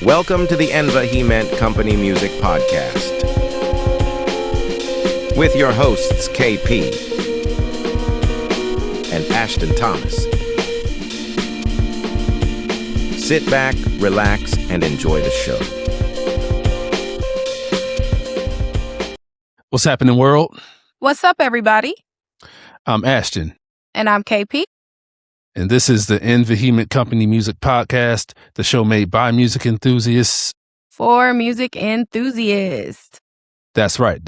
Welcome to the EIVIND Company Music Podcast with your hosts KP and Ashton Thomas. Sit back, relax, and enjoy the show. What's happening, world? What's up, everybody? I'm Ashton. And I'm KP. And this is the EIVIND Company Music Podcast, the show made by music enthusiasts. For music enthusiasts. That's right.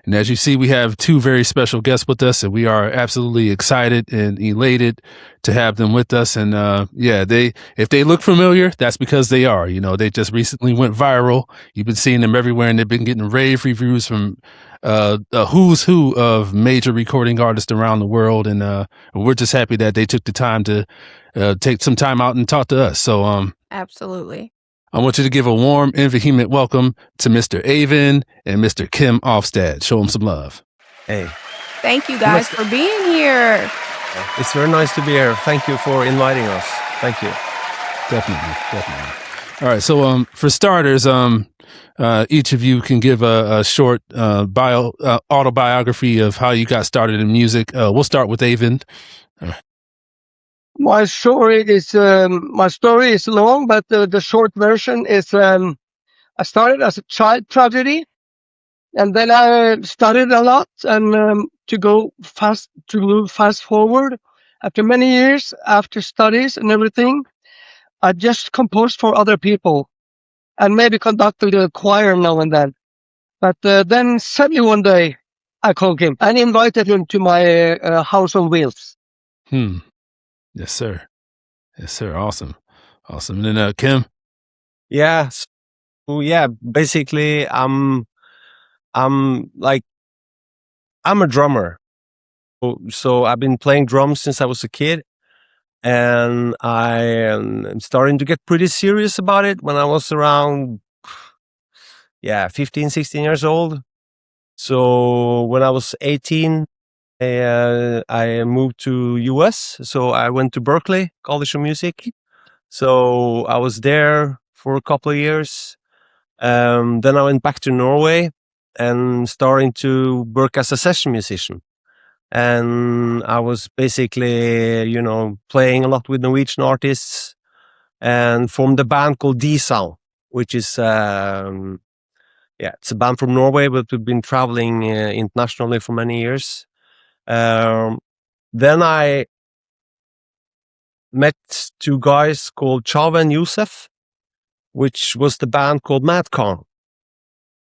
And as you see, we have two very special guests with us, and we are absolutely excited and elated to have them with us. And if they look familiar, that's because they are. You know, they just recently went viral. You've been seeing them everywhere, and they've been getting rave reviews from a who's who of major recording artists around the world. And we're just happy that they took the time to take some time out and talk to us. So absolutely. I want you to give a warm and vehement welcome to Mr. EIVIND and Mr. Kim Ofstad. Show them some love. Hey. Thank you guys for being here. It's very nice to be here. Thank you for inviting us. Thank you. Definitely. All right. So for starters, each of you can give a short autobiography of how you got started in music. We'll start with EIVIND. My story is long, but the short version is I started as a child prodigy, and then I studied a lot and to move fast forward. After many years, after studies and everything, I just composed for other people and maybe conducted a choir now and then. But then suddenly one day I called him and invited him to my house on wheels. Yes, sir. Awesome. And then Kim. Yeah. So, basically, I'm a drummer. So I've been playing drums since I was a kid, and I am starting to get pretty serious about it when I was around 15, 16 years old. So when I was 18, I moved to US, so I went to Berklee College of Music. So I was there for a couple of years. Then I went back to Norway and starting to work as a session musician. And I was basically, playing a lot with Norwegian artists and formed a band called D-Sound, which is, it's a band from Norway, but we've been traveling internationally for many years. Then I met two guys called Chava and Yusef, which was the band called Madcon.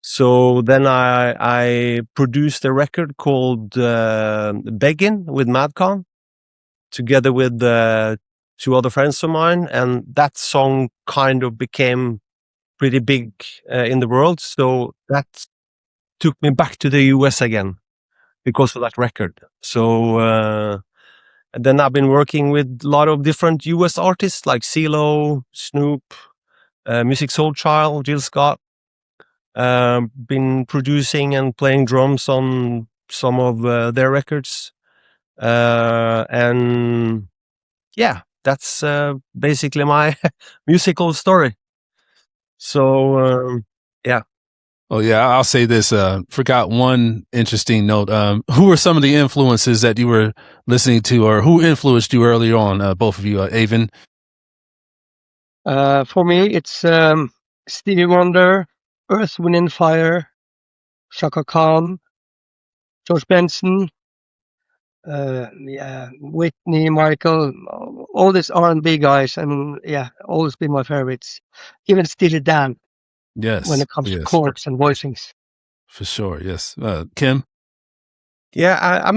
So then I produced a record called Beggin' with Madcon, together with two other friends of mine, and that song kind of became pretty big in the world. So that took me back to the US again because of that record. So and then I've been working with a lot of different US artists like CeeLo, Snoop, Music Soul Child, Jill Scott. Been producing and playing drums on some of their records. And that's basically my musical story. So, Oh, yeah, I'll say this. Forgot one interesting note. Who were some of the influences that you were listening to, or who influenced you early on, both of you, EIVIND? For me, it's Stevie Wonder, Earth, Wind & Fire, Chaka Khan, George Benson, Whitney, Michael, all these R&B guys, and always been my favorites. Even Steely Dan. Yes. When it comes to chords and voicings. For sure, yes. Kim? Yeah, I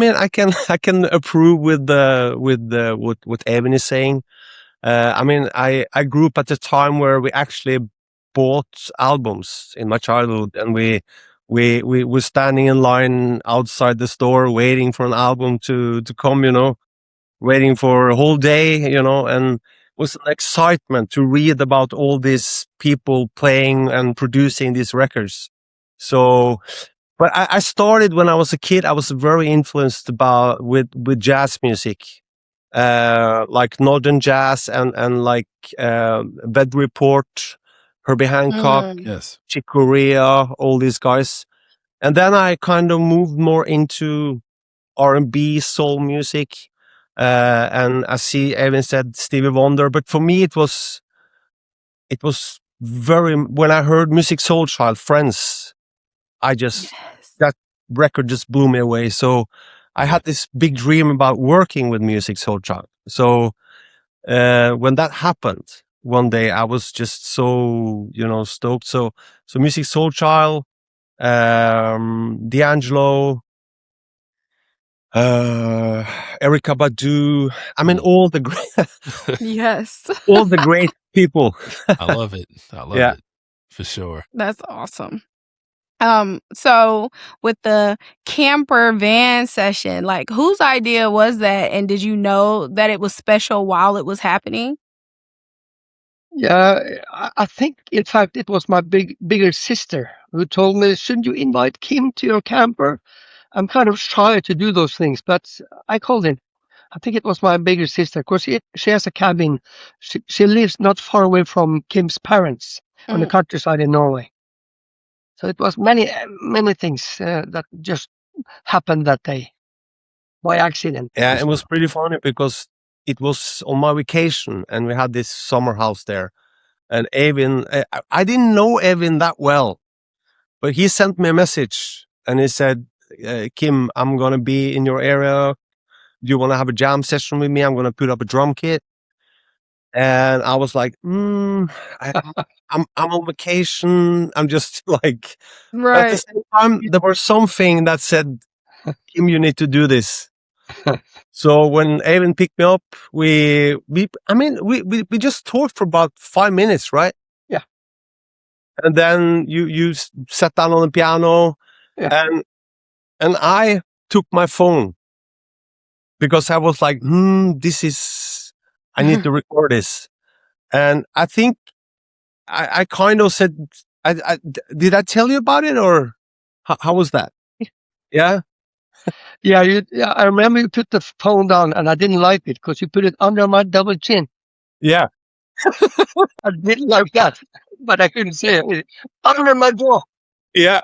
can approve with what EIVIND is saying. I grew up at a time where we actually bought albums in my childhood, and we were standing in line outside the store waiting for an album to come, waiting for a whole day, and was an excitement to read about all these people playing and producing these records. So, but I started when I was a kid. I was very influenced with jazz music, like Northern jazz and like Bed Report, Herbie Hancock, Mm. Yes. Chick Corea, all these guys. And then I kind of moved more into R&B, soul music. And I see Evan said Stevie Wonder, but for me it was very, when I heard Music Soul Child, Friends, Yes. that record just blew me away. So I had this big dream about working with Music Soul Child. So when that happened one day, I was just so, stoked. So Music Soul Child, D'Angelo, Erykah Badu. I mean, all the Yes. all the great people. I love it. I love Yeah. it for sure. That's awesome. So with the camper van session, like whose idea was that? And did you know that it was special while it was happening? Yeah, I think in fact it was my bigger sister who told me, shouldn't you invite Kim to your camper? I'm kind of shy to do those things, but I called in. I think it was my bigger sister because she has a cabin. She lives not far away from Kim's parents on the countryside in Norway. So it was many things that just happened that day by accident. Yeah, it was pretty funny because it was on my vacation and we had this summer house there. And Eivind, I didn't know Eivind that well, but he sent me a message and he said, Kim, I'm going to be in your area. Do you want to have a jam session with me? I'm going to put up a drum kit. And I was like, I'm on vacation. I'm just like, but at the Right. same time, there was something that said, Kim, you need to do this. So when Eivind picked me up, we just talked for about 5 minutes, right? Yeah. And then you sat down on the piano, Yeah. and I took my phone because I was like, I need to record this. And I think I kind of said, did I tell you about it, or how was that? Yeah. Yeah, I remember you put the phone down and I didn't like it because you put it under my double chin. Yeah. I didn't like that, but I couldn't say it. Under my jaw. Yeah.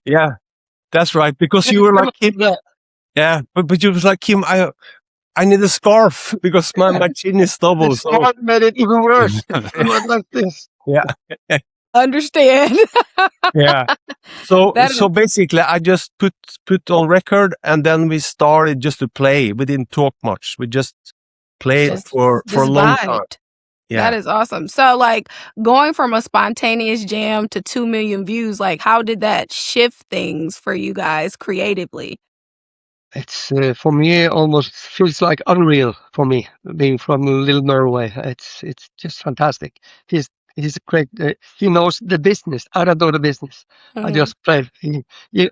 Yeah. That's right. Because you were like, Kim, yeah, but you was like, Kim, I need a scarf because my chin is double. This So made it even worse. It was like this. yeah. Understand. Yeah. So That is- basically I just put on record and then we started just to play. We didn't talk much. We just played Just- for a long time. vibed. Yeah. That is awesome. So like going from a spontaneous jam to 2 million views, like how did that shift things for you guys creatively? It's for me almost feels like unreal for me being from little Norway. It's just fantastic. He's great. He knows the business. I don't know the business. I just play. He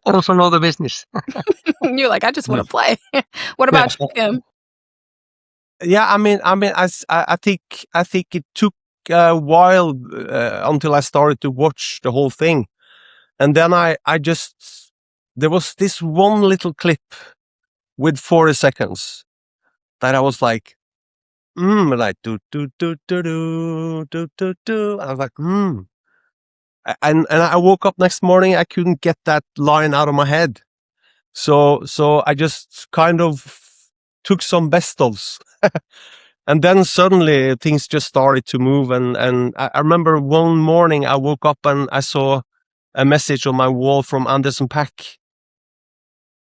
also know the business. You're like, I just want to play. What about you, Kim? Yeah, I mean, I think it took a while until I started to watch the whole thing, and then there was this one little clip with 40 seconds that I was like, like do do do do do do do do. I was like, and I woke up next morning, I couldn't get that line out of my head, so I just kind of took some best ofs. And then suddenly things just started to move. And I remember one morning I woke up and I saw a message on my wall from Anderson .Paak.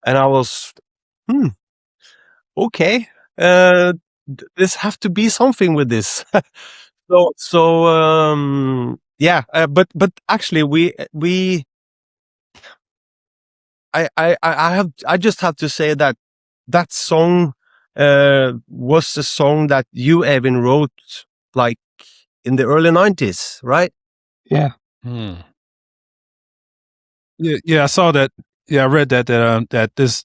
And I was, okay, this have to be something with this. Yeah, but actually I just have to say that song was a song that you, Eivind, wrote like in the early 90s, right? Yeah. Yeah, I saw that. Yeah, I read that this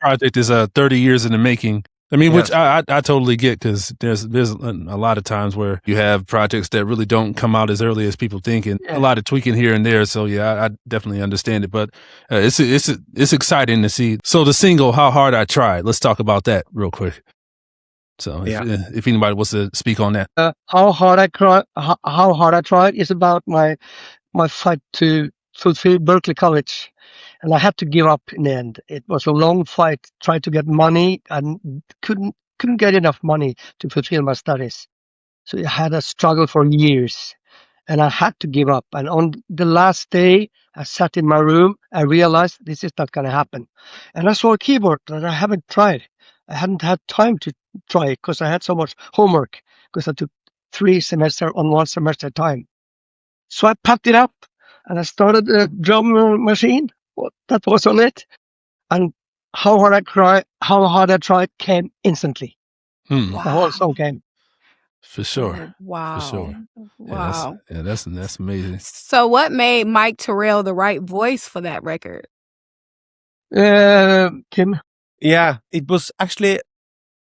project is 30 years in the making. I mean, which I totally get, because there's a lot of times where you have projects that really don't come out as early as people think, and a lot of tweaking here and there. So yeah, I definitely understand it. But it's exciting to see. So the single "How Hard I Tried," let's talk about that real quick. So Yeah. if anybody wants to speak on that. How hard I tried is about my fight to fulfill Berkeley College, and I had to give up in the end. It was a long fight, trying to get money and couldn't get enough money to fulfill my studies. So I had a struggle for years, and I had to give up. And on the last day, I sat in my room. I realized this is not going to happen, and I saw a keyboard that I haven't tried. I hadn't had time to try it because I had so much homework, because I took 3 semesters on 1 semester time. So I packed it up and I started a drum machine that was on it. And how hard I tried came instantly. Hmm. The whole song came. For sure. Oh, wow. For sure. Wow. Yeah, that's amazing. So what made Mike Terrell the right voice for that record? Kim? Yeah, it was actually,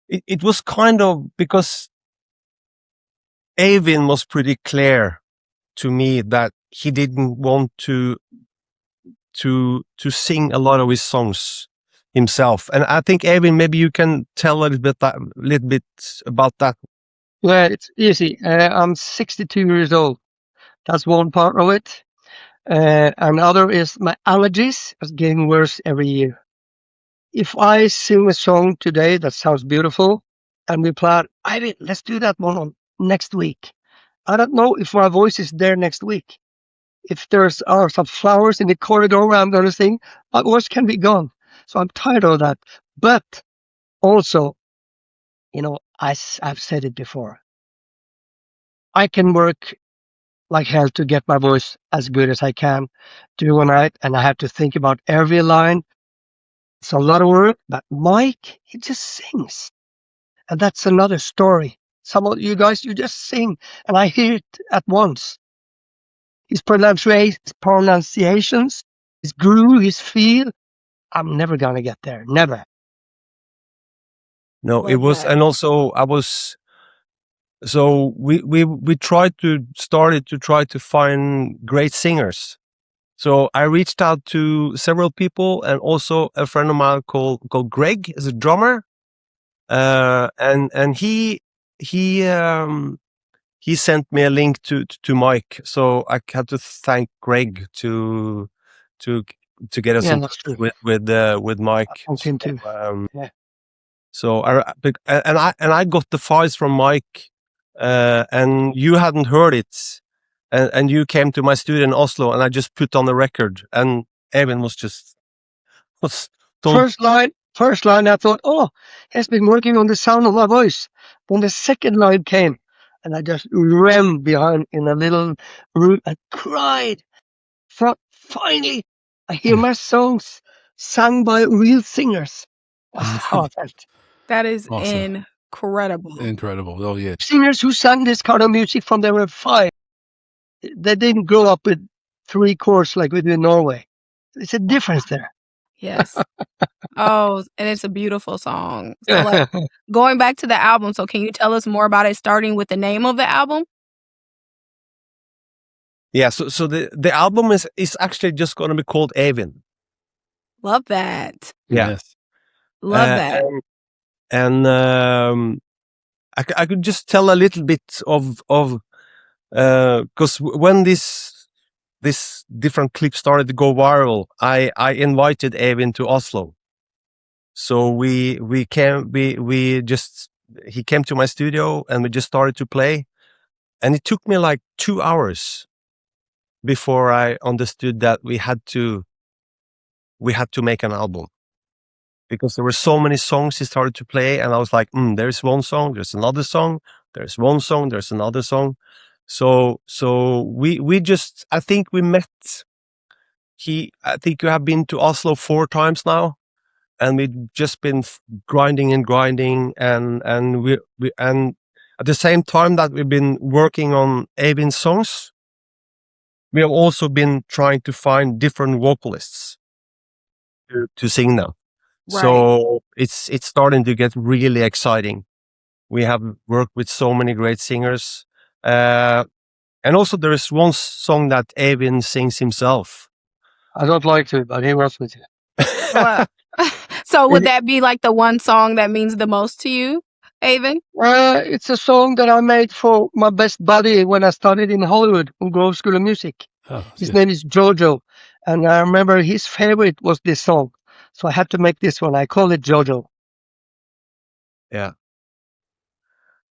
it was kind of because EIVIND was pretty clear to me that he didn't want to sing a lot of his songs himself. And I think, EIVIND, maybe you can tell a little bit about that. Yeah, it's easy. I'm 62 years old. That's one part of it. Another is my allergies are getting worse every year. If I sing a song today that sounds beautiful and we plan, Eivind, let's do that one on next week. I don't know if my voice is there next week. If there's some flowers in the corridor where I'm going to sing, my voice can be gone. So I'm tired of that. But also, I've said it before. I can work like hell to get my voice as good as I can do a night, and I have to think about every line. It's a lot of work, but Mike, he just sings. And that's another story. Some of you guys, you just sing, and I hear it at once. His pronunciations, his groove, his feel, I'm never going to get there. Never. No, Love it was, that. and also so we tried to try to find great singers. So I reached out to several people, and also a friend of mine called Greg, is a drummer. And he sent me a link to Mike. So I had to thank Greg to get us Yeah, in that's touch true. with Mike. I thanked him too. Yeah. So I got the files from Mike, and you hadn't heard it, and you came to my studio in Oslo, and I just put on the record, and Evan was First line, I thought, oh, he's been working on the sound of my voice. Then the second line came, and I just ran behind in a little room and cried. Finally, I hear my songs sung by real singers. That's how I felt. That is Awesome. incredible. Incredible. Oh, yeah. Singers who sang this kind of music from they were 5. They didn't grow up with 3 chords like we do in Norway. It's a difference there. Yes. Oh, and it's a beautiful song. So like going back to the album, so can you tell us more about it, starting with the name of the album? Yeah, so the album is actually just going to be called EIVIND. Love that. Yeah. Yes. Love that. And I could just tell a little bit of because when this different clip started to go viral, I invited EIVIND to Oslo. So he came to my studio, and we just started to play, and it took me like 2 hours before I understood that we had to make an album, because there were so many songs he started to play, and I was like, there's one song, there's another song, there's one song, there's another song. So we just, I think we met. I think you have been to Oslo 4 times now, and we've just been grinding, and we at the same time that we've been working on EIVIND songs, we have also been trying to find different vocalists to sing them. Right. So it's starting to get really exciting. We have worked with so many great singers, and also there is one song that EIVIND sings himself. I don't like to, but he works with you. Well, so would that be like the one song that means the most to you? Avin? It's a song that I made for my best buddy when I started in Hollywood on Grove School of Music. Oh, His name is Jojo, and I remember his favorite was this song, so I had to make this one. I call it Jojo. Yeah.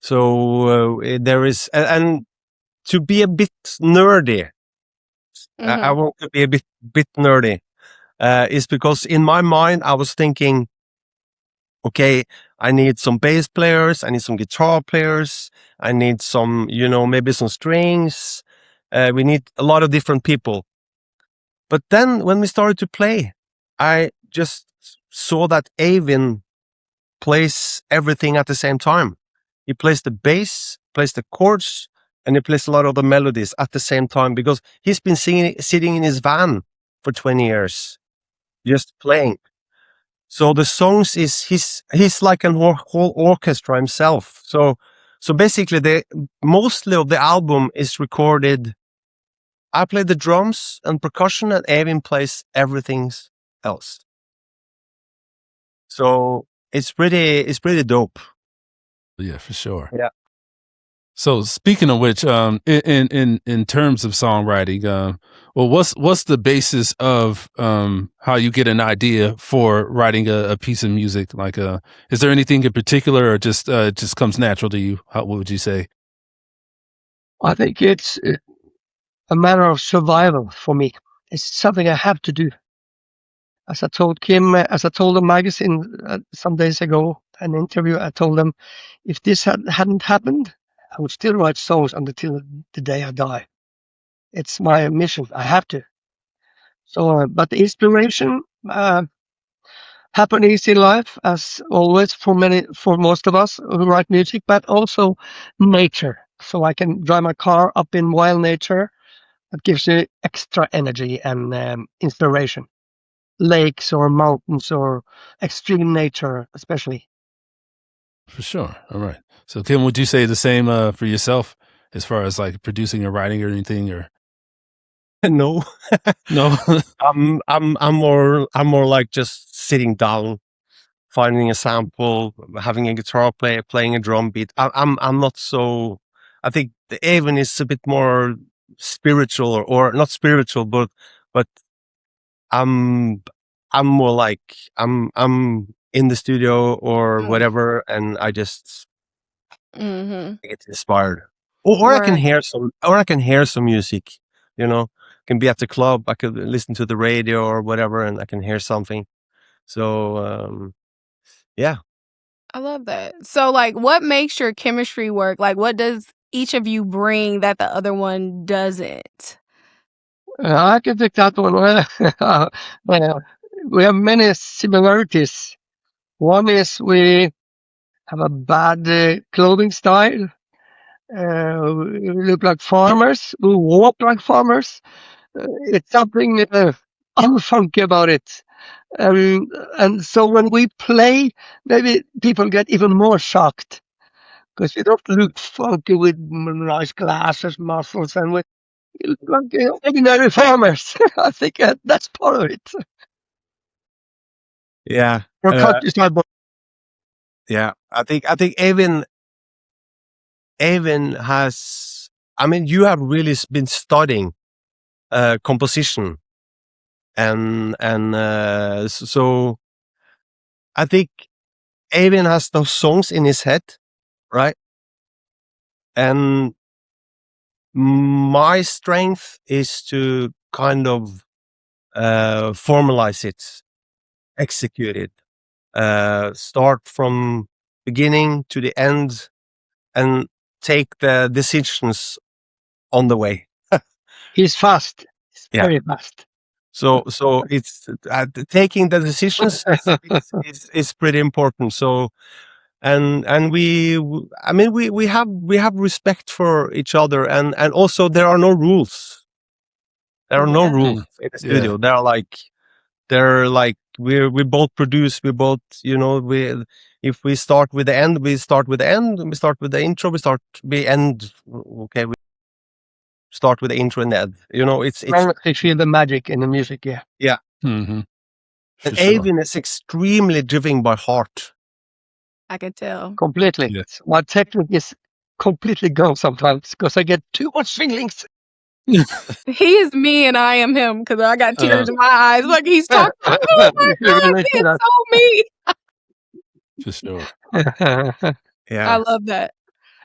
So there is, and to be a bit nerdy, I Mhm. want to be a bit nerdy, is because in my mind I was thinking, okay, I need some bass players, I need some guitar players, I need some, maybe some strings. We need a lot of different people. But then when we started to play, I just saw that Eivind plays everything at the same time. He plays the bass, plays the chords, and he plays a lot of the melodies at the same time because he's been sitting in his van for 20 years, just playing. So the songs he's like a whole orchestra himself. So basically mostly of the album is recorded. I play the drums and percussion, and Eivind plays everything else. So it's pretty dope. Yeah, for sure. Yeah. So speaking of which, in terms of songwriting, well, what's the basis of how you get an idea for writing a piece of music? Like, is there anything in particular, or just comes natural to you? What would you say? I think it's a matter of survival for me. It's something I have to do. As I told the magazine some days ago, an interview, I told them, if this hadn't happened, I would still write songs until the day I die. It's my mission. I have to. So, but the inspiration happen easy in life, as always for most of us who write music, but also nature. So I can drive my car up in wild nature. That gives you extra energy and inspiration. Lakes or mountains or extreme nature, especially. For sure. All right. So, Kim, would you say the same for yourself as far as like producing or writing or anything? Or No, no? I'm more like just sitting down, finding a sample, having a guitar player, playing a drum beat. I'm not so. I think the Eivind is a bit more spiritual, or not spiritual, but I'm more like I'm in the studio or whatever, and I just get inspired. Or I can hear some music, can be at the club, I could listen to the radio or whatever, and I can hear something. So yeah. I love that. So, like, what makes your chemistry work? Like, what does each of you bring that the other one doesn't? I can take that one. Well, we have many similarities. One is we have a bad clothing style. We look like farmers. We walk like farmers. It's something unfunky about it. And so when we play, maybe people get even more shocked because we don't look funky with nice glasses, muscles, and we look like ordinary farmers. I think that's part of it. Yeah. Or countryside boy. Yeah. I think Eivind has, I mean, you have really been studying composition, and so I think Eivind has those songs in his head, right? And my strength is to kind of formalize it, execute it, start from beginning to the end, and take the decisions on the way. He's fast. He's Yeah. very fast. So it's taking the decisions is pretty important. So and we have respect for each other, and also there are no rules. There are no Yeah. rules in the studio. They're like we both produce. We both if we start with the end, we start with the end. We start with the intro. We end. Okay, we start with the intro and end. It's They feel the magic in the music. Yeah. Mm-hmm. and Eivind is extremely driven by heart. I could tell. completely. Yeah. My technique is completely gone sometimes because I get too much feelings. He is me and I am him because I got tears in my eyes. Like he's talking. Oh my You can God, relate he is to so me. For sure. that. Yeah. I love that.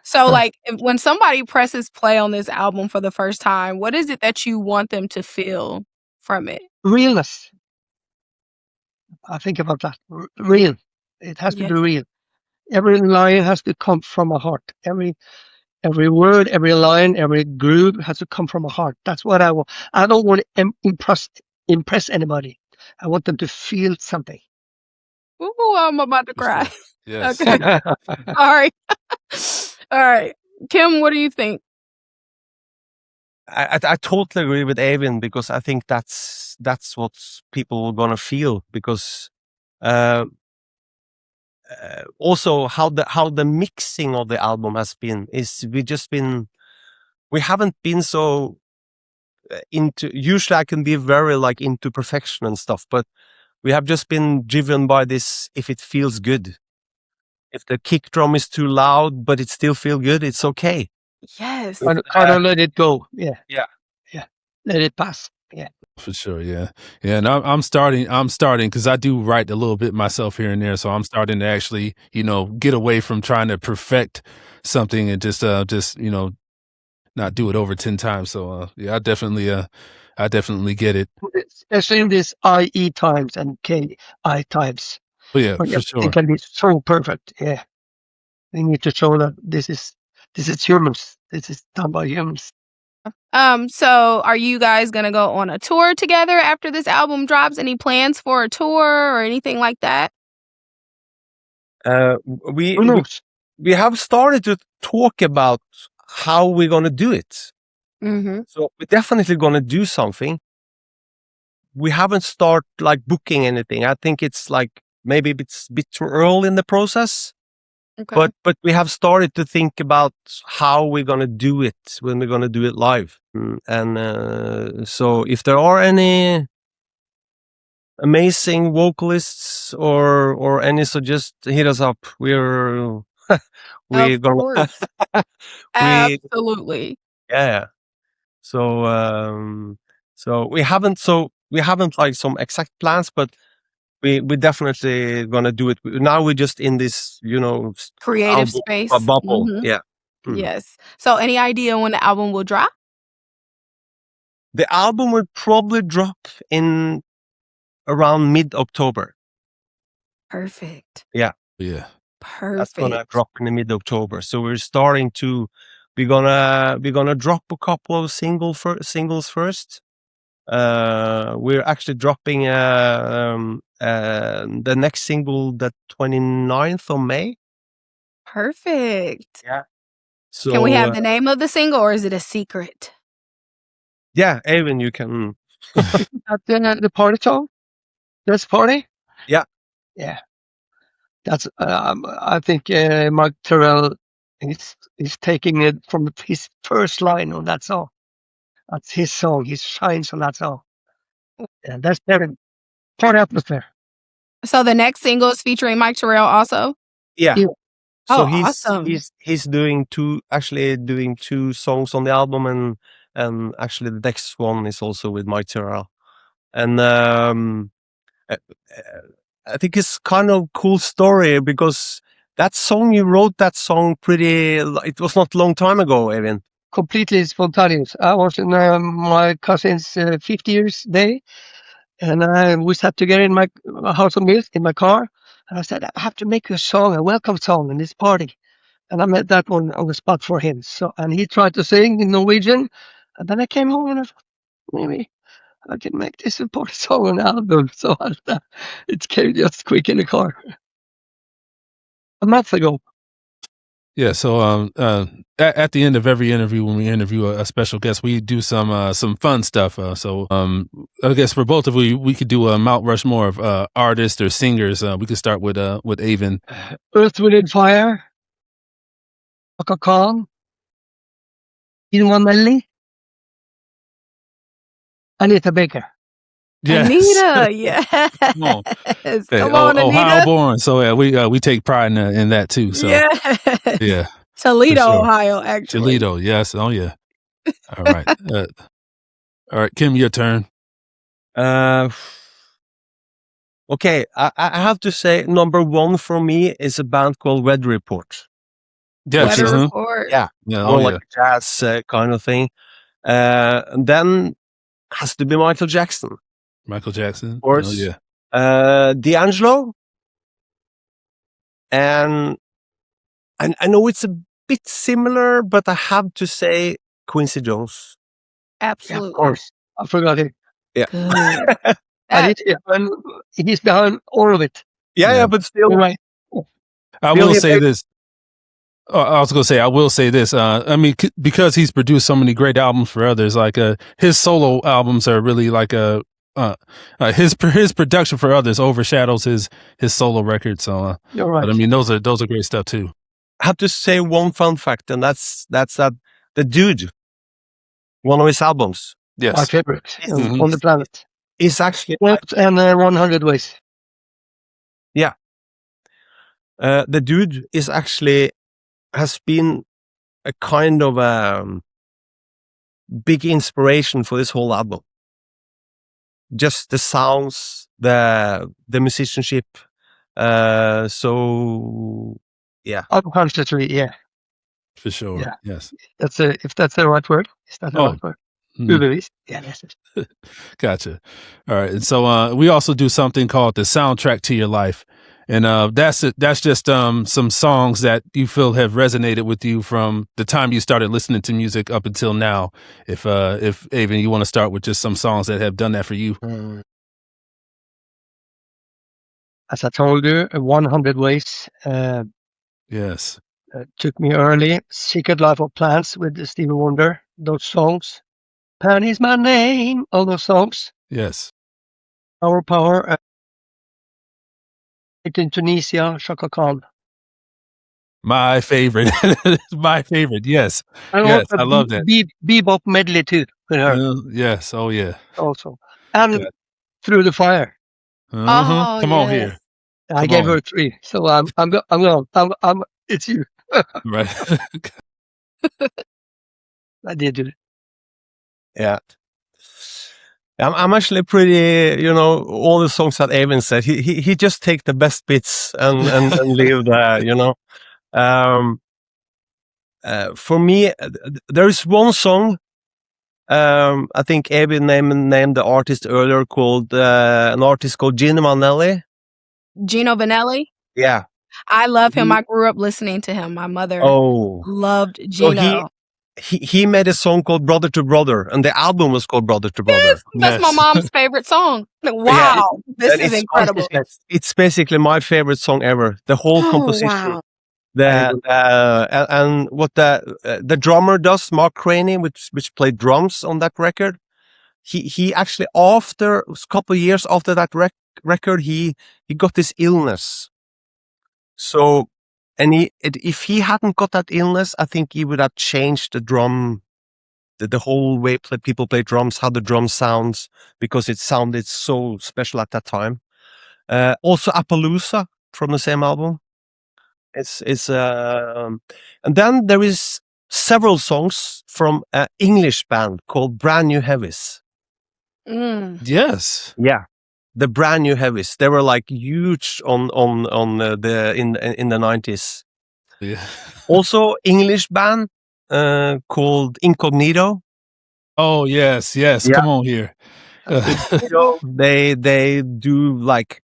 So, like, when somebody presses play on this album for the first time, what is it that you want them to feel from it? Realness. I think about that. Real. It has to Yeah. be real. Every line has to come from a heart. Every word, every line, every groove has to come from a heart. That's what I want. I don't want to impress anybody. I want them to feel something. Ooh, I'm about to For cry. sure. Yes. Okay. All right. All right. Kim, what do you think? I totally agree with Eivind because I think that's what people are gonna feel because uh, also how the mixing of the album has been is we haven't been so into. Usually I can be very like into perfection and stuff, but we have just been driven by this. If it feels good, if the kick drum is too loud but it still feel good, it's okay. Yes. Kind of let it go. Yeah. Yeah. Yeah. Let it pass. Yeah. For sure, yeah, yeah, and I'm starting because I do write a little bit myself here and there, so I'm starting to actually, get away from trying to perfect something and just not do it over 10 times. So, yeah, I definitely get it. Especially in these IE times and KI times. But yeah, When for everything sure. can be so perfect. Yeah. We need to show that this is humans. This is done by humans. So are you guys gonna go on a tour together after this album drops? Any plans for a tour or anything like that? We Who knows? we have started to talk about how we're gonna do it. Mm-hmm. So we're definitely gonna do something. We haven't started like booking anything. I think it's like maybe it's a bit too early in the process. Okay. But we have started to think about how we're gonna do it when we're gonna do it live. And so if there are any amazing vocalists or any, so just hit us up. We're Of gonna course. we Absolutely. yeah. So we haven't like some exact plans, but we definitely gonna do it. Now we're just in this, Creative album space. bubble. Mm-hmm. Yeah. Yes. So any idea when the album will drop? The album will probably drop in around mid-October. Perfect. Yeah. Yeah. That's gonna Perfect. drop in the mid-October. So we're gonna drop a couple of singles first. We're actually dropping the next single the 29th of May. Perfect. Yeah. Can we So have the name of the single or is it a secret? yeah, Eivind, you can. At the party song? Let's party? Yeah. Yeah. That's I think Mark Terrell is taking it from his first line on that song. That's his song. He shines on that song. And that's very party atmosphere. So the next single is featuring Mike Terrell also? Yeah. Yeah. So Oh, awesome. he's doing two songs on the album, and actually the next one is also with Mike Terrell. And uh, I think it's kind of cool story because you wrote that song it was not a long time ago, Eivind. Completely spontaneous. I was in my cousin's 50 years day, and we sat together in my house on wheels in my car. And I said, I have to make you a song, a welcome song in this party. And I made that one on the spot for him. So, and he tried to sing in Norwegian. And then I came home and I thought, maybe I can make this a party song on the album. So it came just quick in the car. A month ago. Yeah, so at the end of every interview, when we interview a special guest, we do some fun stuff. So I guess for both of you, we could do a Mount Rushmore of artists or singers. We could start with Eivind. Earth, Wind and Fire. Chaka Khan. Melly. Anita Baker. Yes. Anita, yes. Come on. Hey, Come on, Ohio Anita. born. So yeah, we take pride in that too. So Yes. yeah, Toledo, for sure. Ohio, actually. Toledo, yes. Oh yeah. All right. All right, Kim, your turn. Okay, I have to say number one for me is a band called Weather Report. Yes. Weather uh-huh. report. Yeah, Yeah. more Oh like yeah. a jazz kind of thing. And then has to be Michael Jackson, Michael Jackson. of course. Oh yeah. D'Angelo, and I know it's a bit similar, but I have to say Quincy Jones. Yeah, Absolutely. of course. I forgot it. Yeah. Good. And he's behind all of it. Yeah, but still, You're right. I Bill, will he say made- this. I was going to say, I will say this. I mean, because he's produced so many great albums for others, like his solo albums are really like his production for others overshadows his solo record. So, You're right. but I mean, those are great stuff too. I have to say one fun fact, and that's that the Dude, one of his albums, My Yes. favorite Mhm. on the planet. is actually And 100 Ways. the Dude is actually has been a kind of big inspiration for this whole album. Just the sounds, the musicianship. So yeah, Unconsciously, yeah. For sure. Yeah. Yes. If that's the right word. Is that the Oh. right word? Mhm. Ubevis. Yeah, that's it. Gotcha. All right. And so we also do something called the soundtrack to your life. And that's just some songs that you feel have resonated with you from the time you started listening to music up until now. If Eivind, you want to start with just some songs that have done that for you. As I told you, 100 Ways Yes. took me early. Secret Life of Plants with Stevie Wonder. Those songs. Pan is my name. All those songs. Yes. Our Power. In Tunisia, Shaka Khan. My favorite. My favorite. Yes. And Yes, also I love that. Bebop medley too with her Yes. Oh yeah. also. And Good. Through the Fire. Oh, Come on yes. here. I Come gave on. her 3. So it's you. Right. I did do it. yeah. I'm actually pretty, all the songs that Eivind said, he just take the best bits and leave the, for me, there is one song, I think Eivind named the artist earlier called, an artist called Gino Vanelli. Gino Vanelli. Yeah. I love him. I grew up listening to him. My mother Oh. loved So Gino. he made a song called Brother to Brother, and the album was called Brother to Brother. Yes, that's my Yes. mom's favorite song. Like, wow, this And is it's incredible. It's basically my favorite song ever. The whole Oh, composition. wow. And what the drummer does, Mark Craney, which played drums on that record, he actually after a couple of years after that record, he got this illness. So, and if he hadn't got that illness, I think he would have changed the drum, the whole way people play drums, how the drum sounds, because it sounded so special at that time. Also Appaloosa from the same album. And then there is several songs from an English band called Brand New Heavies. Yes. Yeah, the Brand New Heavies. They were like huge in the 90s. Yeah. Also English band called Incognito. Oh yes. Yes. Yeah. Come on here. They do like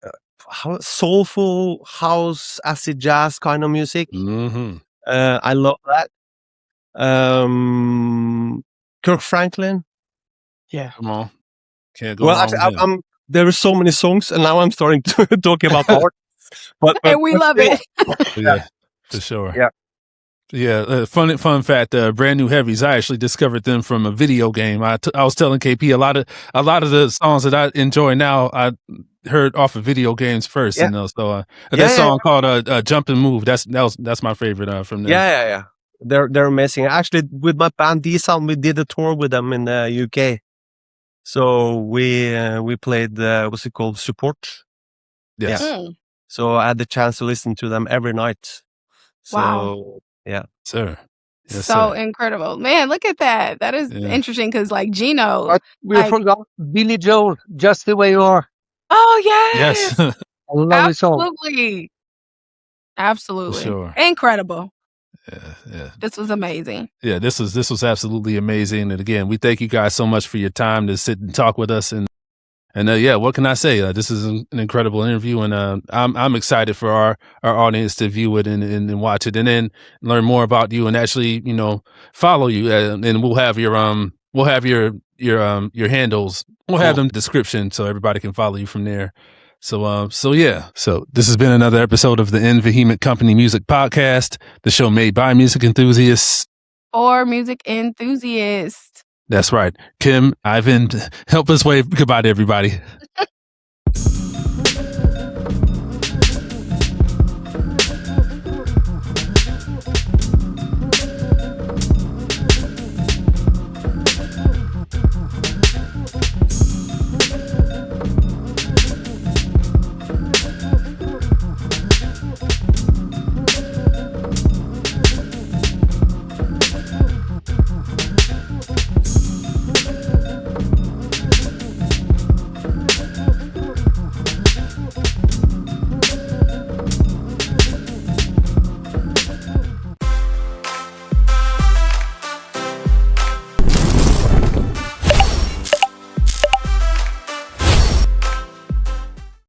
soulful house acid jazz kind of music. Mm-hmm. I love that. Kirk Franklin. Yeah. Come on. Can't go Well, wrong actually, with him. there are so many songs, and now I'm starting to talk about art. But And we love still, it. Yeah, for sure. Yeah. Yeah. Fun fact. Brand New Heavies. I actually discovered them from a video game. I was telling KP a lot of the songs that I enjoy now. I heard off of video games first. Yeah. So that song called "Jump and Move." That's my favorite from them. Yeah. They're amazing. Actually, with my band D-Sound, we did a tour with them in the UK. So we played what's it called, support. Yes. Yeah. Mm, So I had the chance to listen to them every night. So wow. yeah, Sir. Yes, So sir. incredible. Man, look at that. That is Yeah. interesting because, like, Gino, But we like, forgot Billy Joel, Just the Way You Are. oh, Yes. yes. I love his song. Absolutely. Absolutely. Sure. Incredible. Yeah. This was amazing. Yeah, this was absolutely amazing. And again, we thank you guys so much for your time to sit and talk with us. And yeah, what can I say? This is an incredible interview, and I'm excited for our audience to view it and watch it, and then learn more about you and actually, you know, follow you. And we'll have your handles. We'll have Cool. them in the description so everybody can follow you from there. So yeah. So this has been another episode of the EIVIND Company Music Podcast, the show made by music enthusiasts. For music enthusiasts. That's right. Kim, EIVIND, help us wave goodbye to everybody.